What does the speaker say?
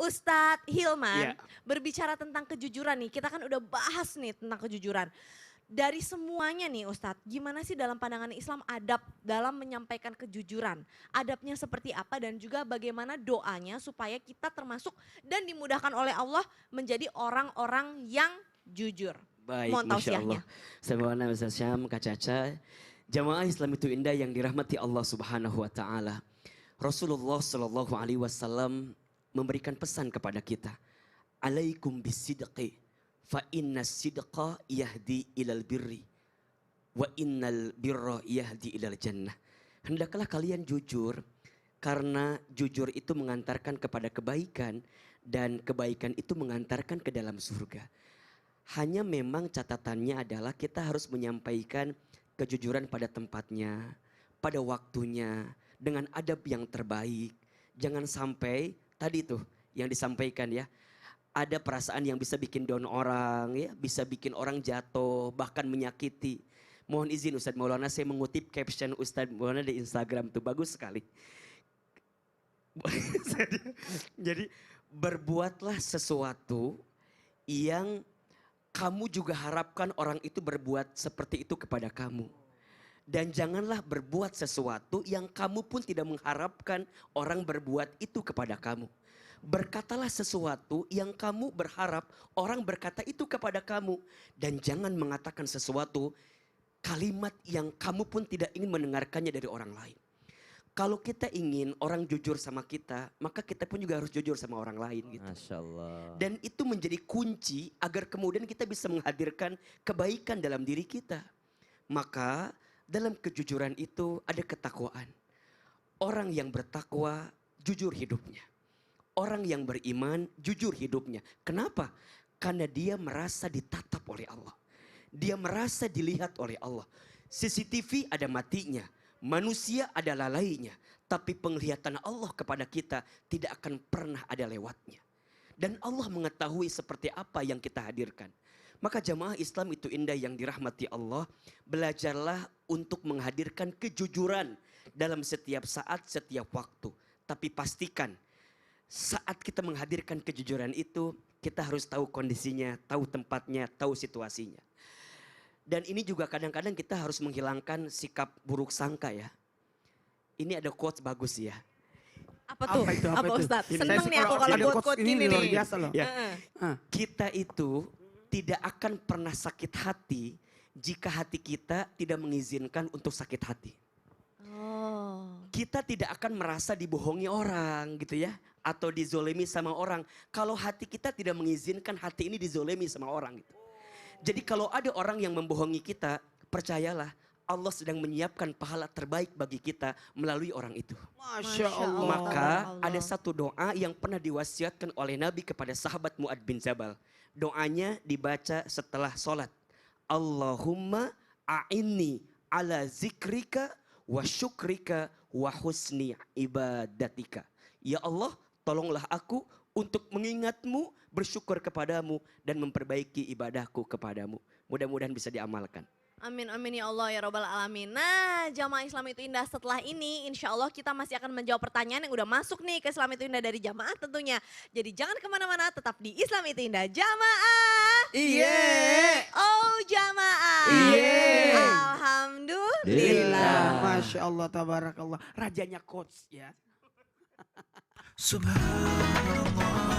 Ustadz Hilman, Iya. berbicara tentang kejujuran nih, kita kan udah bahas nih tentang kejujuran. Dari semuanya nih Ustadz, gimana sih dalam pandangan Islam adab dalam menyampaikan kejujuran? Adabnya seperti apa dan juga bagaimana doanya supaya kita termasuk dan dimudahkan oleh Allah menjadi orang-orang yang jujur. Baik, Mohon Masya tausiahnya. Allah. Sebagaimana Ustaz Syam, Kak Caca, jamaah Islam itu indah yang dirahmati Allah Subhanahu wa Ta'ala. Rasulullah Sallallahu Alaihi Wasallam memberikan pesan kepada kita, alaikum bisidqi, fa inna sidqa yahdi ilal birri, wa innal birra yahdi ilal jannah. Hendaklah kalian jujur, karena jujur itu mengantarkan kepada kebaikan, dan kebaikan itu mengantarkan ke dalam surga. Hanya memang catatannya adalah kita harus menyampaikan kejujuran pada tempatnya, pada waktunya, dengan adab yang terbaik. Jangan sampai tadi tuh yang disampaikan ya, ada perasaan yang bisa bikin down orang, ya, bisa bikin orang jatuh, bahkan menyakiti. Mohon izin Ustadz Maulana, saya mengutip caption Ustadz Maulana di Instagram tuh bagus sekali. Jadi berbuatlah sesuatu yang kamu juga harapkan orang itu berbuat seperti itu kepada kamu. Dan janganlah berbuat sesuatu yang kamu pun tidak mengharapkan orang berbuat itu kepada kamu. Berkatalah sesuatu yang kamu berharap orang berkata itu kepada kamu. Dan jangan mengatakan sesuatu kalimat yang kamu pun tidak ingin mendengarkannya dari orang lain. Kalau kita ingin orang jujur sama kita, maka kita pun juga harus jujur sama orang lain gitu. Masya Allah. Dan itu menjadi kunci agar kemudian kita bisa menghadirkan kebaikan dalam diri kita. Maka dalam kejujuran itu ada ketakwaan. Orang yang bertakwa jujur hidupnya. Orang yang beriman jujur hidupnya. Kenapa? Karena dia merasa ditatap oleh Allah. Dia merasa dilihat oleh Allah. CCTV ada matinya. Manusia ada lalainya. Tapi penglihatan Allah kepada kita tidak akan pernah ada lewatnya. Dan Allah mengetahui seperti apa yang kita hadirkan. Maka jamaah Islam itu indah yang dirahmati Allah. Belajarlah untuk menghadirkan kejujuran dalam setiap saat, setiap waktu. Tapi pastikan saat kita menghadirkan kejujuran itu, kita harus tahu kondisinya, tahu tempatnya, tahu situasinya. Dan ini juga kadang-kadang kita harus menghilangkan sikap buruk sangka ya. Ini ada quotes bagus ya. Apa tuh? Apa Ustadz? Ini Seneng saya nih aku kalau kalau ada quote-quote quotes ini gini luar nih. biasa loh. Ya. Ah. Kita itu tidak akan pernah sakit hati jika hati kita tidak mengizinkan untuk sakit hati. Oh. Kita tidak akan merasa dibohongi orang gitu ya. Atau dizolimi sama orang. Kalau hati kita tidak mengizinkan hati ini dizolimi sama orang gitu. Jadi kalau ada orang yang membohongi kita, percayalah Allah sedang menyiapkan pahala terbaik bagi kita melalui orang itu. Masya Allah. Maka Allah. ada satu doa yang pernah diwasiatkan oleh Nabi kepada sahabat Mu'ad bin Jabal. Doanya dibaca setelah sholat. Allahumma a'inni ala zikrika wa syukrika wa husni ibadatika. Ya Allah, tolonglah aku untuk mengingatmu, bersyukur kepadamu, dan memperbaiki ibadahku kepadamu. Mudah-mudahan bisa diamalkan. Amin amin ya Allah ya Rabbal Alamin. Nah jamaah Islam itu indah setelah ini insya Allah kita masih akan menjawab pertanyaan yang udah masuk nih ke Islam itu indah dari jamaah tentunya. Jadi jangan kemana-mana, tetap di Islam itu indah jamaah. Iya. Oh jamaah. Iya. Alhamdulillah. Masya Allah, tabarakallah. Rajanya coach ya. Subhanallah.